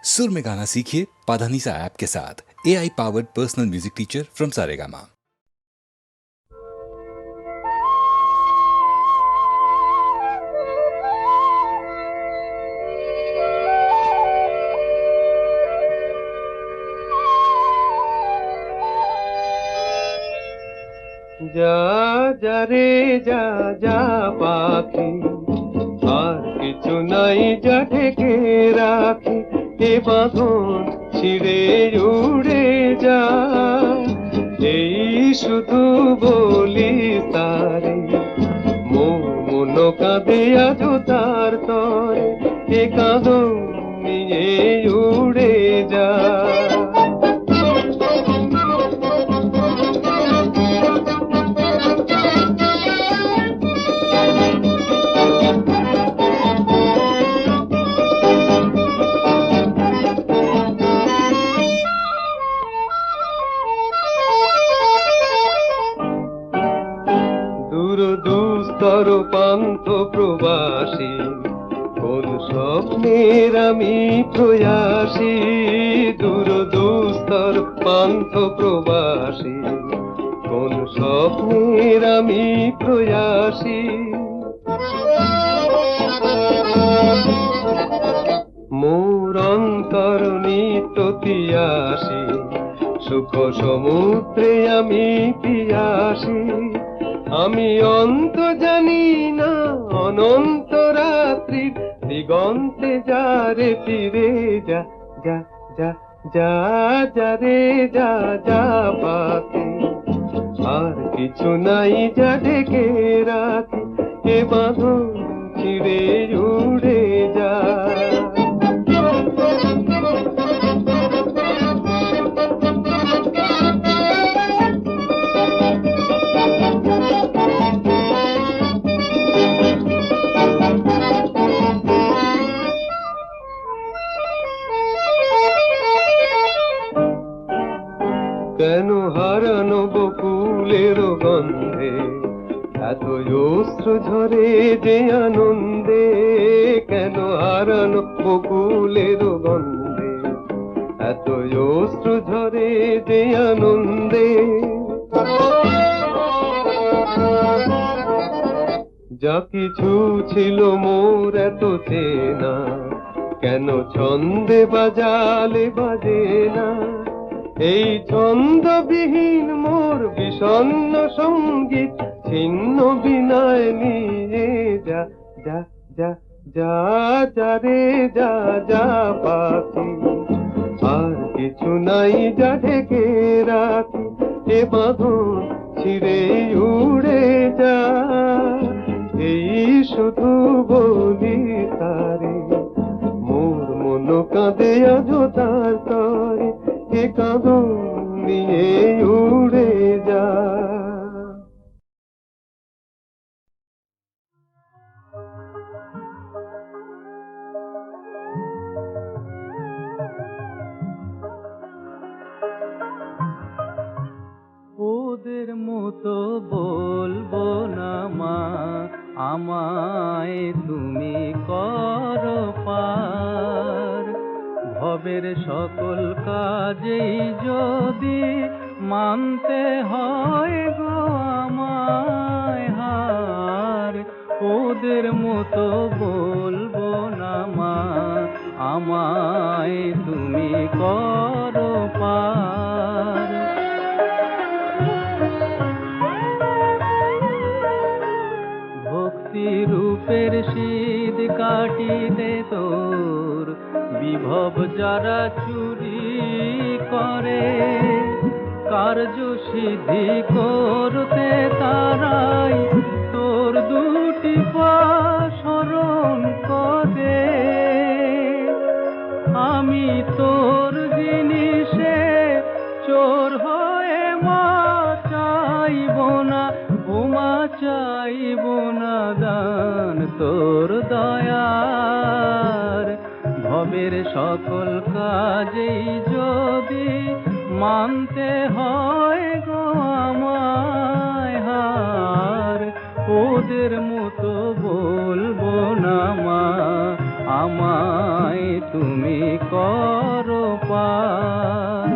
सुर में गाना सीखिए पाधानीसा ऐप के साथ। AI powered personal music teacher from Saregama. যা যা রে যা যা পাখি, আর কিছু নাই যা ঢেকে রাখি। এ বাঁধন ছিঁড়ে উড়ে যা, এই শুধু বলি তারে। মন কাঁদে আজ তার তরে, এ কাঁদন নিয়ে উড়ে যা। দুস্তর পান্থ প্রবাসী, কোন স্বপ্নের আমি প্রয়াসী। দুস্তর পান্থ প্রবাসী, কোন স্বপ্নের আমি প্রয়াসী। মোর অন্তর নিত্য তিয়াসী, সুখ সমুদ্রে আমি পিয়াসী। আমি অন্ত জানি না অনন্ত রাত্রির দিগন্তে যা রে ফিরে যা। যা যা যা যা রে যা যা পাখি, আর কিছু নাই যা ঢেকে রাখি। এ বাঁধন ছিঁড়ে উড়ে যা। কেন হারানো বকুলের গন্ধে এত অশ্রু ঝরে যে আনন্দে। কেন হারানো বকুলের গন্ধে এত অশ্রু ঝরে যে আনন্দে। যা কিছু ছিল মোর এত চেনা, কেন ছন্দে বাজালে বাজে না। এই ছন্দবিহীন মোর বিষণ্ণ সঙ্গীত ছিন্ন বিনয় নিয়ে যা। যা যা যা যা রে যা যা পাখি, আর কিছু নাই যা ঢেকে রাখি। এ বাঁধন ছিঁড়ে উড়ে যা, এই শুধু বলি তারে। মোর মন কাঁদে আজ তার তরে, এ কাঁদন নিয়ে উড়ে যা। ওদের মতো বলবো না মা, আমায় তুমি করো পার। ভবের সকল কাজেই যদি মানতে হয় গো আমায় হার। ওদের মতো বলবো না মা, আমায় তুমি করো পার। ভক্তি রূপের শীত কাটিতে তোর বিভব যারা চুরি করে, কার্য সিদ্ধি করতে তারাই তোর দুটি পা শরণ করে। আমি তোর জিনিসে চোর হয়ে মা চাইব না, উমা চাইব না দান তোর দয়ার। ভবের সকল কাজেই যদি মানতে হয় গো আমায় হার। ওদের মতো বলবো না মা, আমায় তুমি করো পার।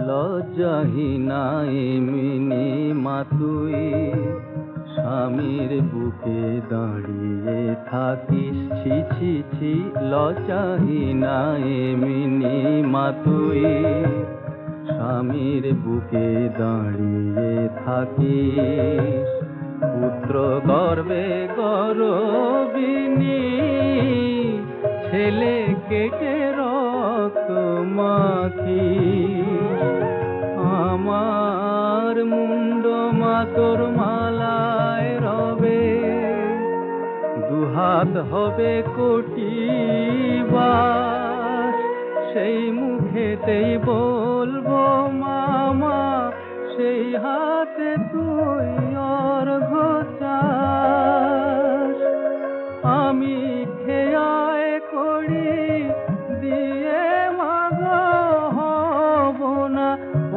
লজ্জাহীনা এমনি মা তুই স্বামীর বুকে দাঁড়িয়ে থাকিস, ছি ছি ছি। লজ্জাহীনা এমনি মা তুই স্বামীর বুকে দাঁড়িয়ে থাকিস। পুত্র গর্বে গর্বিণী ছেলে কেটে রক্ত মাখিস। আমার মুন্ড মা তোর মালায় রবে, দুহাত হবে কোটি বার। সেই মুখেতেই বলবো মামা, সেই হাতে তুই অর্ঘ্য চাস। আমি খেয়ায় করি দিয়ে মাগ হব না,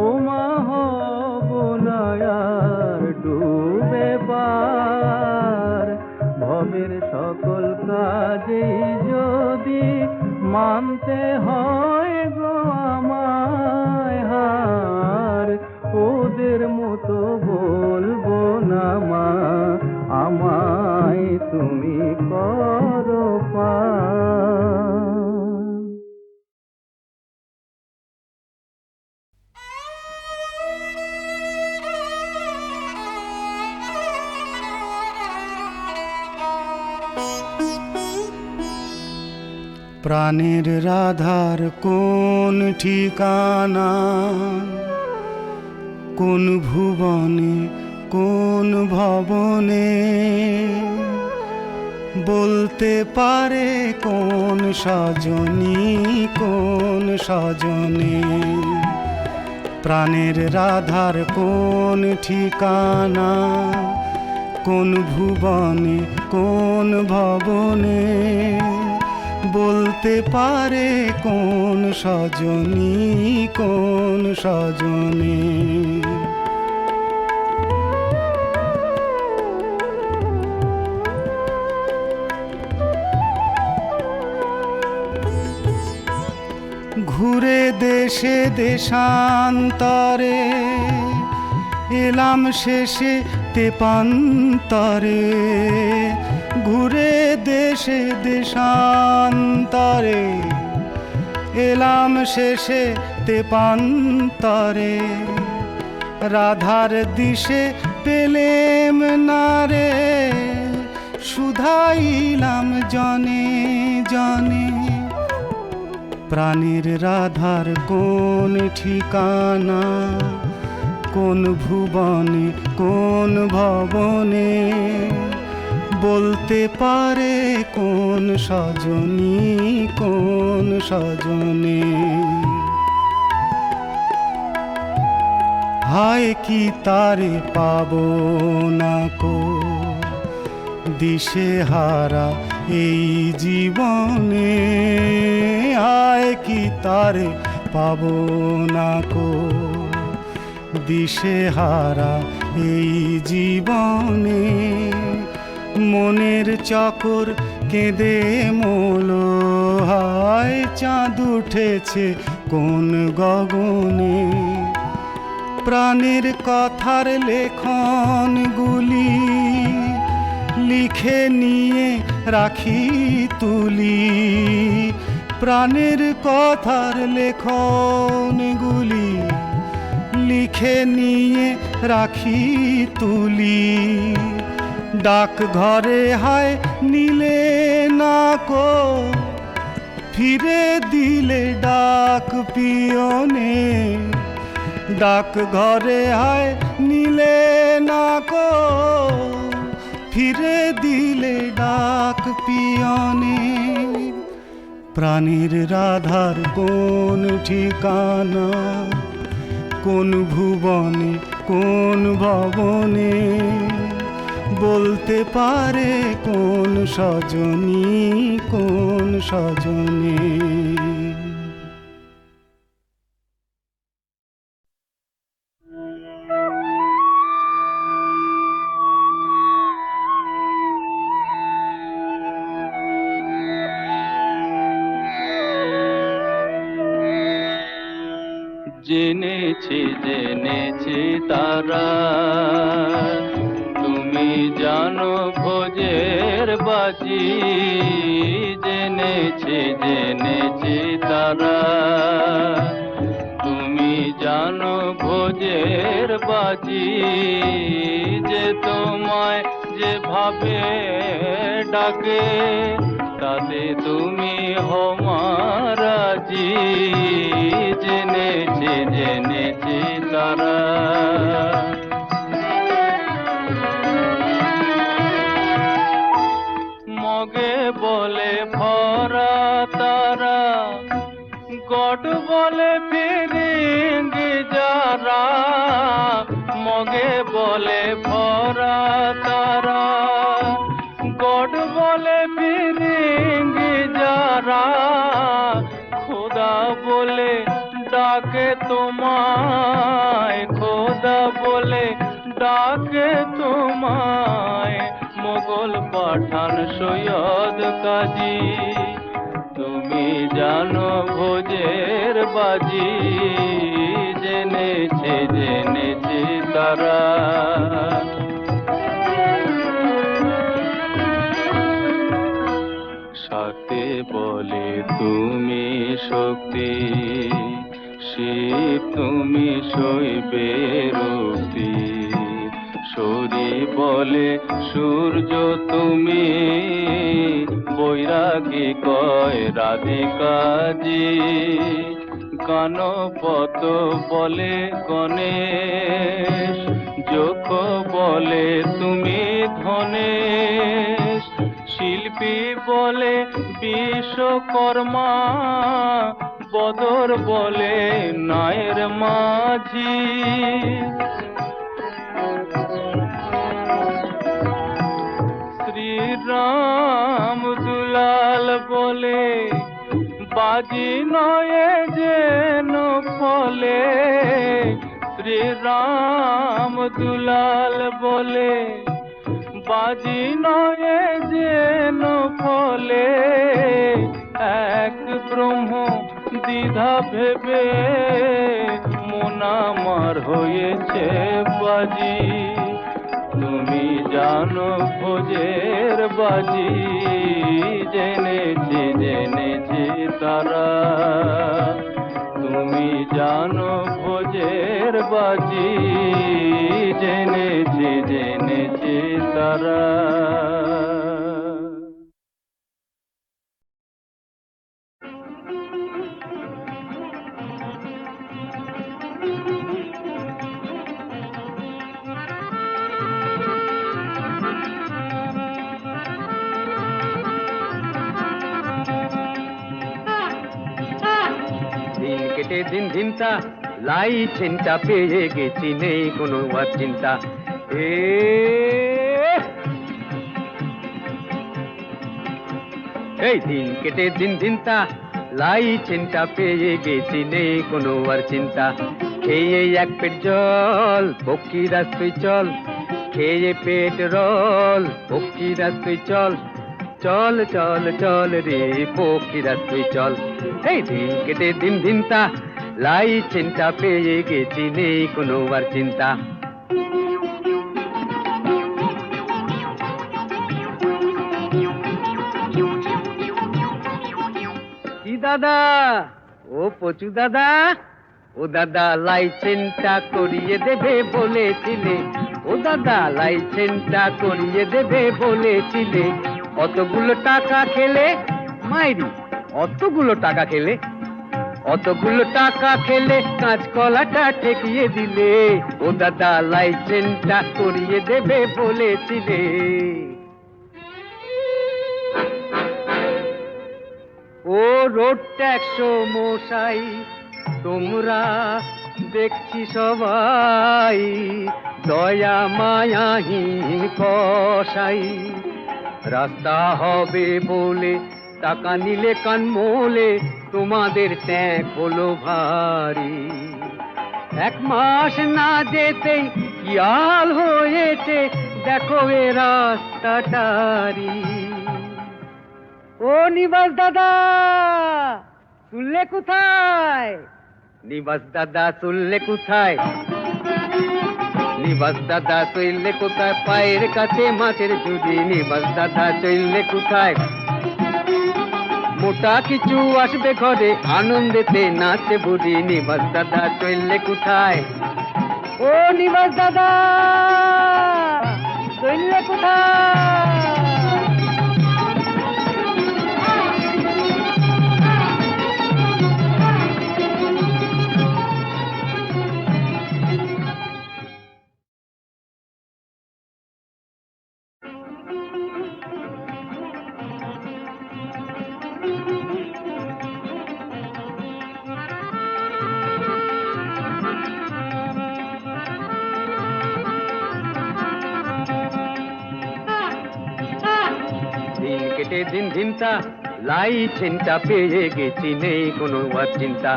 ও মা হব না আর ডুবে পার। ভবের সকল কাজেই যদি মানতে হয় গো আমায় হার, ওদের মতো বলবো না মা, আমায় তুমি করো পার। প্রাণের রাধার কোন ঠিকানা, কোন ভুবনে কোন ভবনে, বলতে পারে কোন সজনী কোন সজনে। প্রাণের রাধার কোন ঠিকানা, কোন ভুবনে কোন ভবনে, বলতে পারে কোন সজনী কোন সজনে। ঘুরে দেশে দেশান্তরে, এলাম শেষে তেপান্তরে। ঘুরে দেশে দেশান্তরে, এলাম শেষে তেপান্তরে। রাধার দিশে পেলেম না রে, শুধাইলাম জনে জনে। প্রাণের রাধার কোন ঠিকানা, কোন ভুবনে কোন ভবনে, বলতে পারে কোন সজনী কোন সজনে। হায় কি তারে পাবো না কো, দিশে হারা এই জীবনে। হায় কি তারে পাবো না কো, দিশে হারা এই জীবনে। মনের চকর কেঁদে মোলো, হায় চাঁদ উঠেছে কোন গগনে। প্রাণের কথার লেখনগুলি লিখে নিয়ে রাখি তুলি। প্রাণের কথার লেখনগুলি লিখে নিয়ে রাখি তুলি। ডাক ঘরে হায় নিলে না কো, ফিরে দিলে ডাক পিয়নে। ডাক ঘরে হায় নিলে না কো, ফিরে দিলে ডাক পিয়নে। প্রাণীর রাধার কোন ঠিকানা, কোন ভুবনে কোন ভবনে, বলতে পারে কোন সজনী কোন সজনে। জেনেছি তারা। তুমি জানো ভোজের বাজি, জেনেছি তারা। তুমি জানো ভোজের বাজি, যে তোমায় যেভাবে ডাকে, তাতে তুমি হও রাজি। জেনেছি তারা। মগে বলে ভরা তারা, গড বলে ফিরিঙ্গি যারা। মগে বলে ভরা তারা, গড বলে ফিরিঙ্গি যারা। খোদা বলে ডাকে তোমায়, খোদা বলে ডাকে তোমায়। মোগল পাঠান সৈয়দ কাজী, তুমি জানো ভোজের বাজি। জেনেছি তারা। সাথে বলে তুমি শক্তি, শিব তুমি শৈবে রক্তি। শরী বলে সূর্য তুমি, বৈরাগী কয় রাধিকাজি। গানপত বলে গণেশ, যোগ বলে তুমি ধনেশ। শিল্পী বলে বিশ্বকর্মা, বদর বলে নায়ের মাঝি। শ্রীরাম দুলাল বলে বাজি নয় যেন ফলে। শ্রীরাম দুলাল বলে বাজি নয় যেন ফলে। এক ব্রহ্ম দ্বিধা ভেবে মন আমার হয়েছে বাজি। তুমি জানো ভোজের বাজি, জেনেছি তারা। তুমি জানো ভোজের বাজি, জেনেছি তারা। দিন কেটে দিন ধিনতা, লাই চিন্তা পেয়ে গেছি, নেই কোনো আর চিন্তা। এই দিন কেটে দিন ধিনতা, লাই চিন্তা পেয়ে গেছি, নেই কোনো আর চিন্তা। খেয়ে এক পেট জল, পক্ষীরা তুই চল। খেয়ে পেট রল, পক্ষীরা তুই চল। চল চল চল রে পক্ষীরা তুই চল। এই দিন কেটে দিন ধিনতা, লাই চিন্তা পেয়ে গেছি, নেই কোনো আর চিন্তা। কি দাদা, ও পচু দাদা, ও দাদা লাইসেন্সটা করিয়ে দেবে বলেছিলে। ও দাদা লাইসেন্সটা করিয়ে দেবে বলেছিলে। অতগুলো টাকা খেলে মাইরি, অতগুলো টাকা খেলে, অতগুলো টাকা খেলে কাঁচকলাটা ঠেকিয়ে দিলে। ও দাদা লাইসেন্সটা করিয়ে দেবে বলেছিলে। ও রোড ট্যাক্স মশাই, তোমরা দেখছি সবাই দয়া মায়াহীন কসাই। রাস্তা হবে বলে টাকা নিলে কান মোলে, তোমাদের ট্যাঁক হলো ভারী। এক মাস না যেতেই কি হাল হয়েছে, দেখো এ রাস্তাটারি। ও নিবাস দাদা, শুনলে কোথায়? নিবাস দাদা চললে কোথায়, নিবাস দাদা চললে কোথায়, পায়ের কাছে মাছের ঝুড়ি, নিবাস দাদা চললে কোথায়, মোটা কিছু আসবে ঘরে, আনন্দেতে নাচে বুড়ি, নিবাস দাদা চললে কোথায়, ও নিবাস দাদা চললে কোথায়। দিন কেটে দিন দিনটা, লাই চিন্তা পেয়ে গেছি, নেই কোনো আর চিন্তা।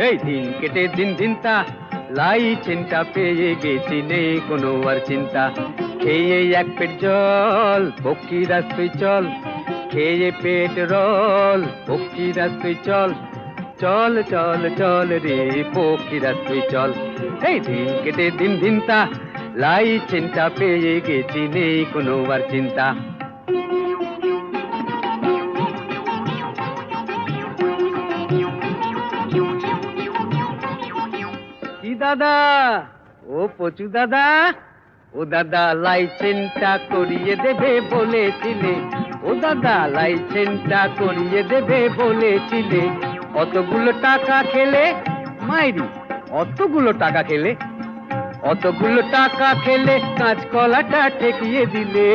এই দিন কেটে দিন দিনটা, লাই চিন্তা পেয়ে গেছি, নেই কোনো আর চিন্তা। খেয়ে এক পেট জল, পক্ষীরা তুই চল, খেয়ে পেট রল, পক্ষীরা তুই চল, চল চল চল রে পক্ষীরা তুই চল। এই দিন কেটে দিন দিনটা, লাই চিন্তা পেয়ে গেছি, নেই কোনো আর চিন্তা। কি দাদা, ও পচু দাদা, ও দাদা লাইসেন্সটা করিয়ে দেবে বলেছিলে, ও দাদা লাইসেন্সটা করিয়ে দেবে বলেছিলে, অতগুলো টাকা খেলে মাইরি, অতগুলো টাকা খেলে, অতগুলো টাকা খেলে কাঁচকলাটা ঠেকিয়ে দিলে,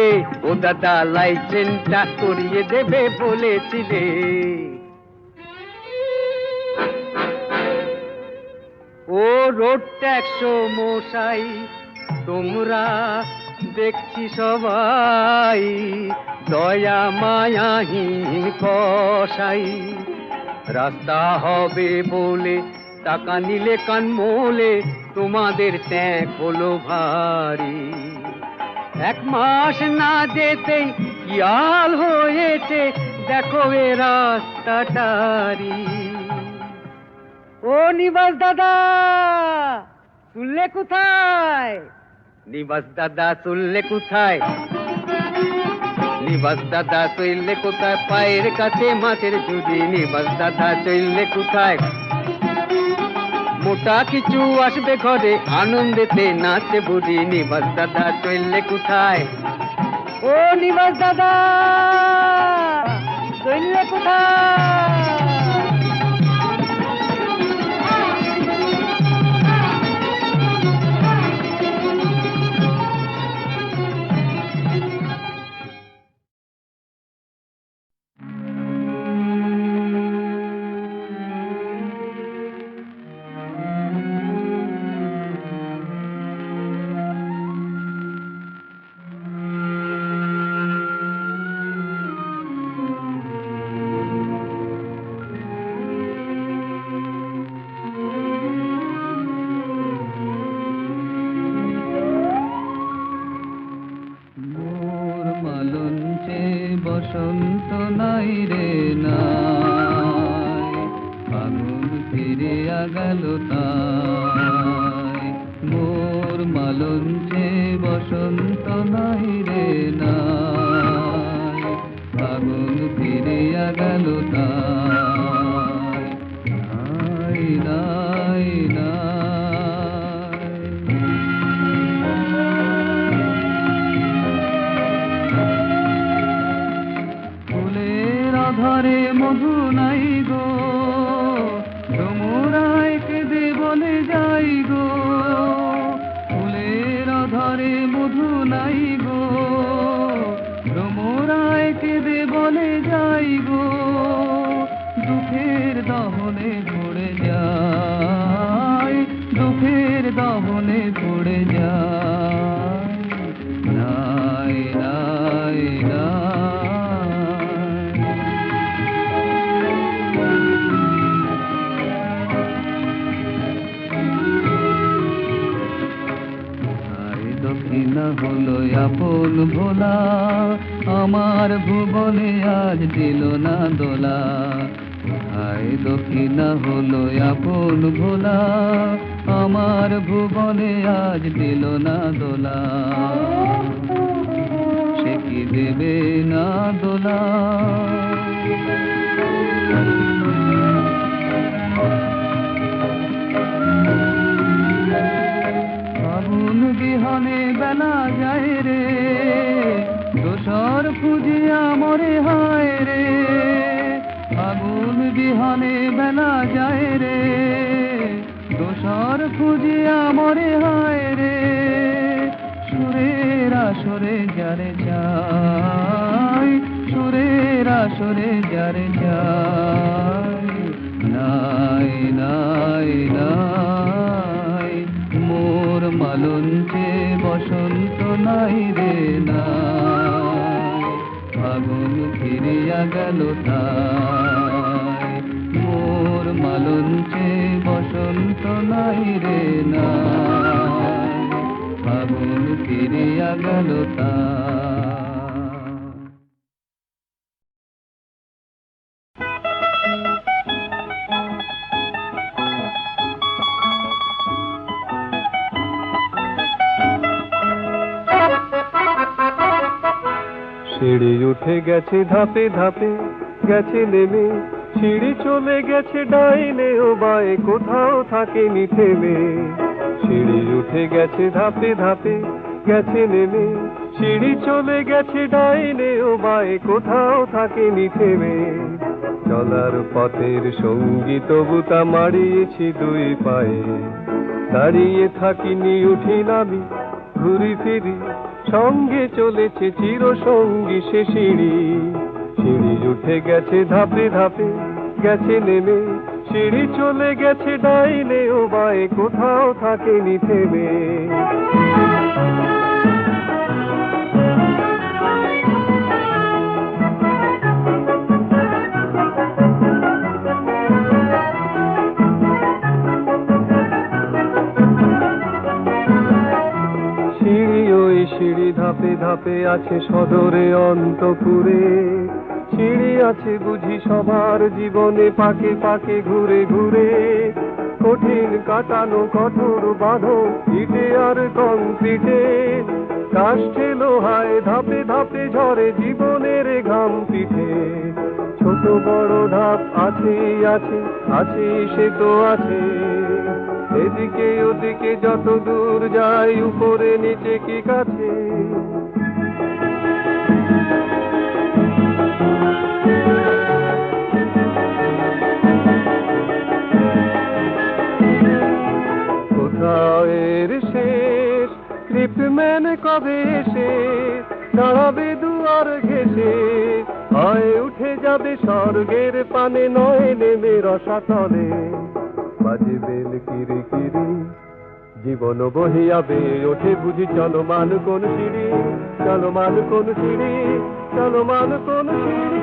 ও দাদা লাইসেন্সটা করিয়ে দেবে বলেছিলে। ও রোড ট্যাক্স মশাই, তোমরা দেখছি সবাই দয়া মায়াহীন কসাই, রাস্তা হবে বলে টাকা নিলে কান মোলে, তোমাদের ট্যাগ হলো ভারী। এক মাস না যেতেই কি হাল হয়েছে, দেখো এ রাস্তাটারি। ও নিবাস দাদা চললে কোথায়, নিবাস দাদা চললে কোথায়, নিবাস দাদা চললে কোথায়, পায়ের কাছে মাছের ঝুড়ি, নিবাস দাদা চললে কোথায়, মোটা কিছু আসবে ঘরে, আনন্দেতে নাচে বুড়ি, নিবাস দাদা চললে কোথায়, ও নিবাস দাদা চললে কোথায়। বসন্ত নাই রে নাই, ফাগুন ফিরিয়া গেল তাই, মোর মালঞ্চে বসন্ত নাই রে নাই, ফাগুন ফিরিয়া গেল তাই, নাই নাই নাই। ধরে মধু নাই গো, তোমরাই কেঁদে বলে যাই গো, ফুলের ধরে মধু নাই গো, তোমরাই কেঁদে বলে যাই গো, দুঃখের দহনে পড়ে যায়, দুঃখের দহনে পড়ে যায়, নাই নাই নাই। দক্ষিণা হলো আপন ভোলা, আমার ভুবনে আজ দিল না দোলা। হায় দক্ষিণা হলো আপন ভোলা, আমার ভুবনে আজ দিল না দোলা। সে কি দেবে না দোলা? আগুন বিহনে বেলা যায় রে, দোসর খুঁজিয়া মরে হায় রে। আগুন বিহনে বেলা যায় রে, দোসর খুঁজিয়া মরে হায় রে। সুরের আসরে যারে যায়, সুরের আসরে যারে যায়, নাই নাই নাই মোর মালঞ্চে বসন্ত নাই রে নাই। ফাগুন ফিরিয়া গেল তাই, মোর মালঞ্চে বসন্ত নাই রে নাই। ফাগুন ফিরিয়া গেল তাই। সিঁড়ি উঠে গেছে ধাপে ধাপে, গেছে নেমে, সিঁড়ি চলে গেছে ডাইনে ও বায়ে, কোথাও থাকেনি থেমে। সিঁড়ি উঠে গেছে ধাপে ধাপে, গেছে নেমে, সিঁড়ি চলে গেছে ডাইনে ও বায়ে, কোথাও থাকেনি থেমে। চলার পথের সঙ্গী তবু তা মারিয়েছি দুই পায়ে, দাঁড়িয়ে থাকিনি উঠি নামি ঘুরি ফিরি, সঙ্গে চলেছে চির সঙ্গী সে সিঁড়ি। সিঁড়ি উঠে গেছে ধাপে ধাপে, গেছে নেমে, সিঁড়ি চলে গেছে ডাইনে ও বায়ে, কোথাও থাকেনি থেমে। সিঁড়ি ধাপে ধাপে আছে সদরে অন্তপুরে, সিঁড়ি আছে বুঝি সবার জীবনে পাকে পাকে ঘুরে ঘুরে। কঠিন কাটানো কঠোর বাঁধন ইটে আর কংক্রিটে, কাষ্ঠে লোহায় ধাপে ধাপে ঝরে জীবনের ঘাম পিঠে। ছোট বড় ধাপ আছে আছে আছে সে তো আছে, এদিকে ওদিকে যত দূর যায়, উপরে নিচে কি কাছে। কোথাও এর শেষ, লিফটম্যান কবে এসে দাঁড়াবে দুয়ার ঘেঁষে। হয় উঠে যাবে স্বর্গের পানে, নয় নেমে রসাতলে। বাজে বেল কিরি কিরি, জীবন বহিয়াবে ওঠে বুঝি চলমান কোন সিঁড়ি, চলমান কোন সিঁড়ি, চলমান কোন সিঁড়ি।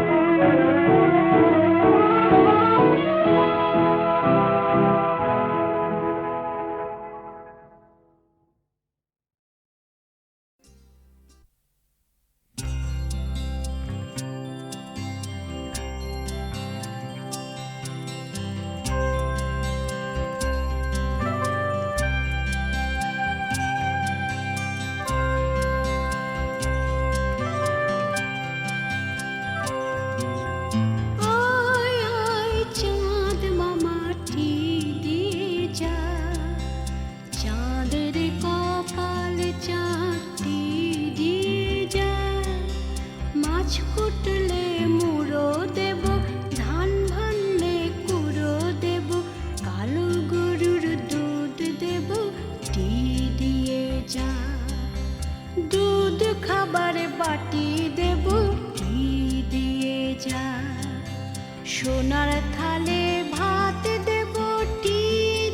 সোনার থালে ভাত দেব টি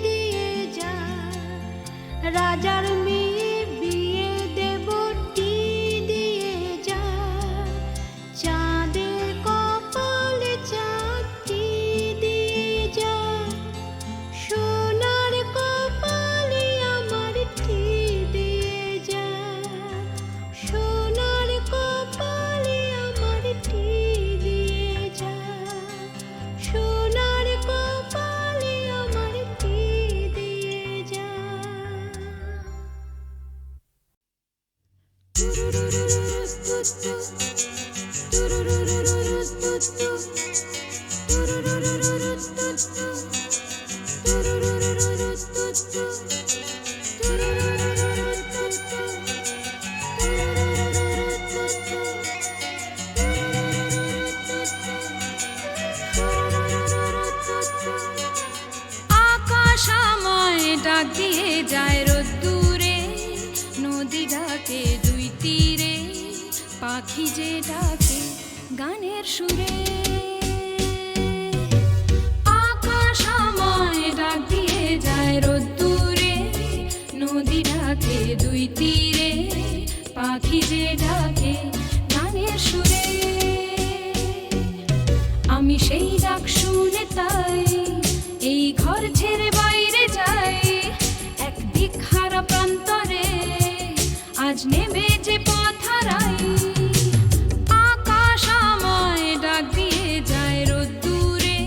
দিয়ে যা, রাজার মেয়ে বিয়ে দেব টি দিয়ে যা, চাঁদের কপালে চাঁদটি দিয়ে যা, সোনার কপালে আমার টি দিয়ে যা। আকাশ আমায় ডাক দিয়ে যায় রোদ্দুরে, নদী ডাকে দুই তীরে, পাখি যে ডাকে গানের সুরে। আকাশ আমায় ডাক দিয়ে যায় রোদ্দুরে, নদী ডাকে দুই তীরে, পাখি যে ডাকে গানের সুরে। আমি সেই ডাক শুনে তাই এই ঘর ছেড়ে বাইরে যাই, এক দিক হারা প্রান্তরে আজ নেমে যে পথ হারাই। আকাশ আমায় ডাক দিয়ে যায় রোদ্দুরে,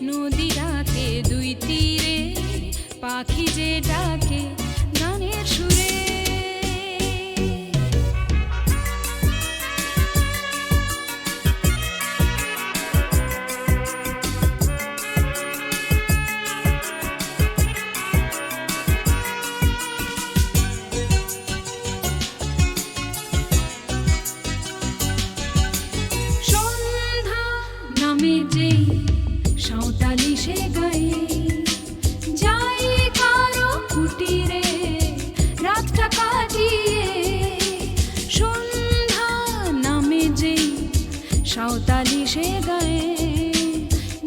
নদী ডাকে দুই তীরে, পাখি যে ডাকে গানের সুরে। সন্ধ্যা নামে যেই সাঁওতালি সে গায়ে, যাই কারো কুটিরে রাতটা কাটিয়ে। সন্ধ্যা নামে যেই সাঁওতালি সে গায়ে,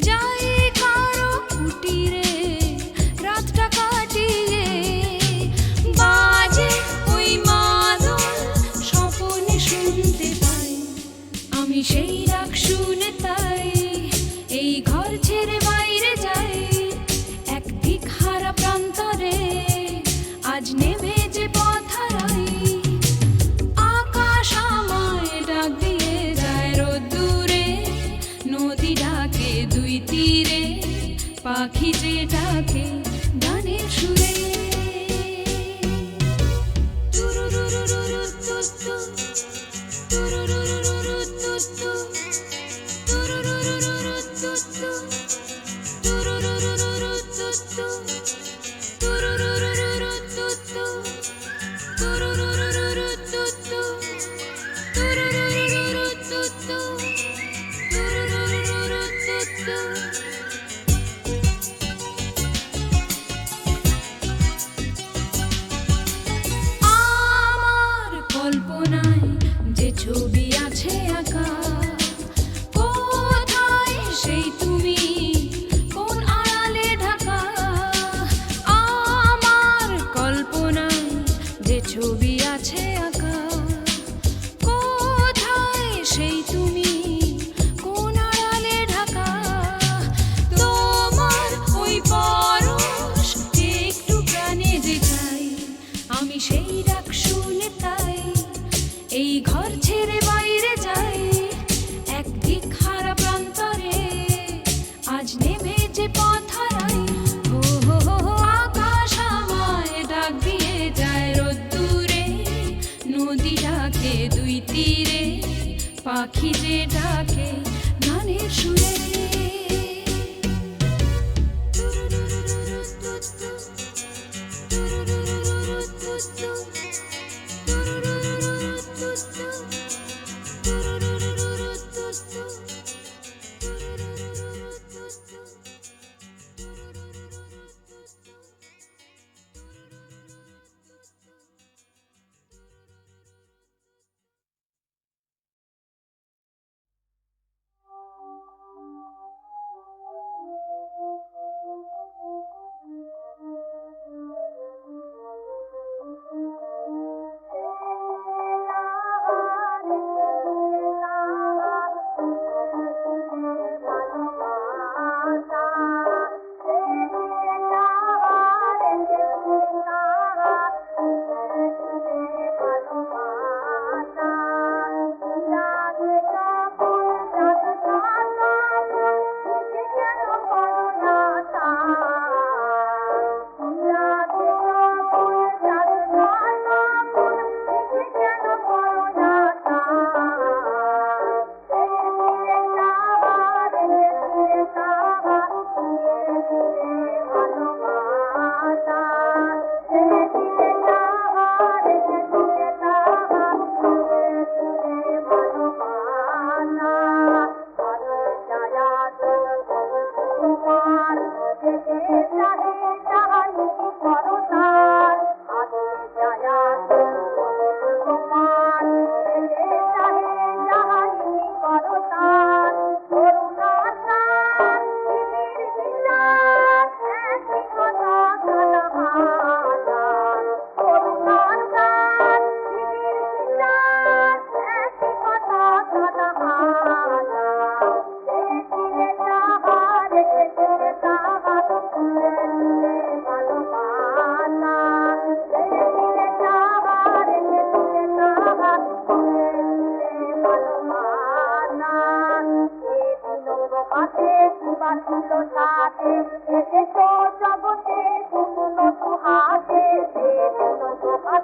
যাই কারো কুটিরে রাতটা কাটিয়ে। বাজে ওই মাদল স্বপনে শুনতে পাই, আমি সেই ডাক শুনে তাই এই ঘর ছেড়ে বাইরে যাই, এক দিক হারা প্রান্তরে আজ নেমে যে পথ হারাই। আকাশ আমায় ডাক দিয়ে যায় রোদ্দুরে, নদী ডাকে দুই তীরে, পাখি যে ডাকে গানের সুরে। আমার কল্পনায় যে ছবি আছে আঁকা, কোথায় সেই তুমি, কোন আড়ালে ঢাকা। আমার কল্পনায় যে ছবি আছে আঁকা, কোথায় সেই তুমি, কোন আড়ালে ঢাকা। তোমার ওই পরশ একটু প্রাণে যে চাই, আমি সেই ডাক শুনে তাই এই ঘর ছেড়ে বাইরে যাই, এক দিক হারা প্রান্তরে আজ নেমে যে পথ হারাই। হো হো হো হো, আকাশ আমায় ডাক দিয়ে যায় রোদ্দুরে, নদী ডাকে দুই তীরে, পাখি যে ডাকে গানের সুরে।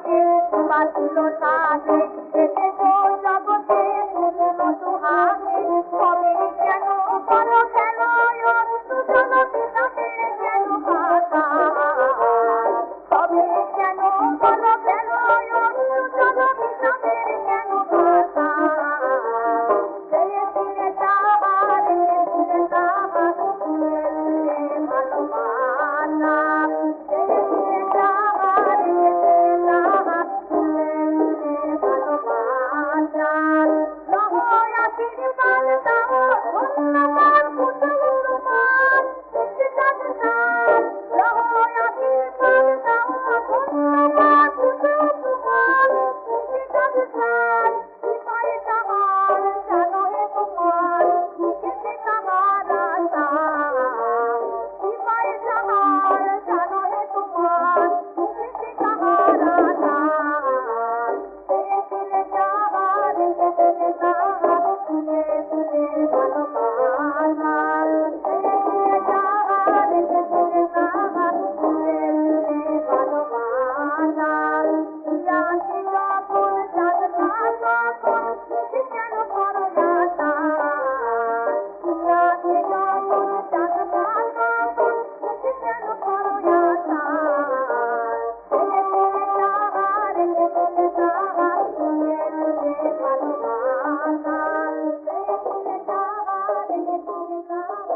সাথে বাঁচিল সাথে এসেছো জগতে তুমি মধুহাতে তবে কেন বলো কেন দুজন পিতাদের কেন ভাষা তবে কেন বলো কেন দুজন পিতাদের কেন ভাষা ফিরে ফিরে যাবার ফিরে যাবার ভালোবাসা ফিরে ফিরে যাবার ফিরে যাবার ভালোবাসা লহর আশীর্বাদ দাও ধন্যবাদ পুতুল তোমার বিশ্বজাত নাম লহর আশীর্বাদ দাও ধন্যবাদ পুতুল তোমার বিশ্বজাত নাম সিপাহী সাহার জানো হে তোমার নিচেতে সাহারা সাম সিপাহী সাহার জানো হে তোমার নিচেতে সাহারা সাম ফিরে ফিরে যাবার ফিরে যাবার ফিরে ফিরে ভালোবাসা ফিরে ফিরে যাবার ফিরে যাবার ফিরে ফিরে ভালোবাসা রাতে যখন জাগতা তখন বুঝি কেন করো আশা রাতে যখন জাগতা তখন বুঝি কেন করো আশা ফিরে ফিরে যাবার ফিরে যাবার ফিরে ফিরে ভালোবাসা ফিরে ফিরে যাবার ফিরে যাবার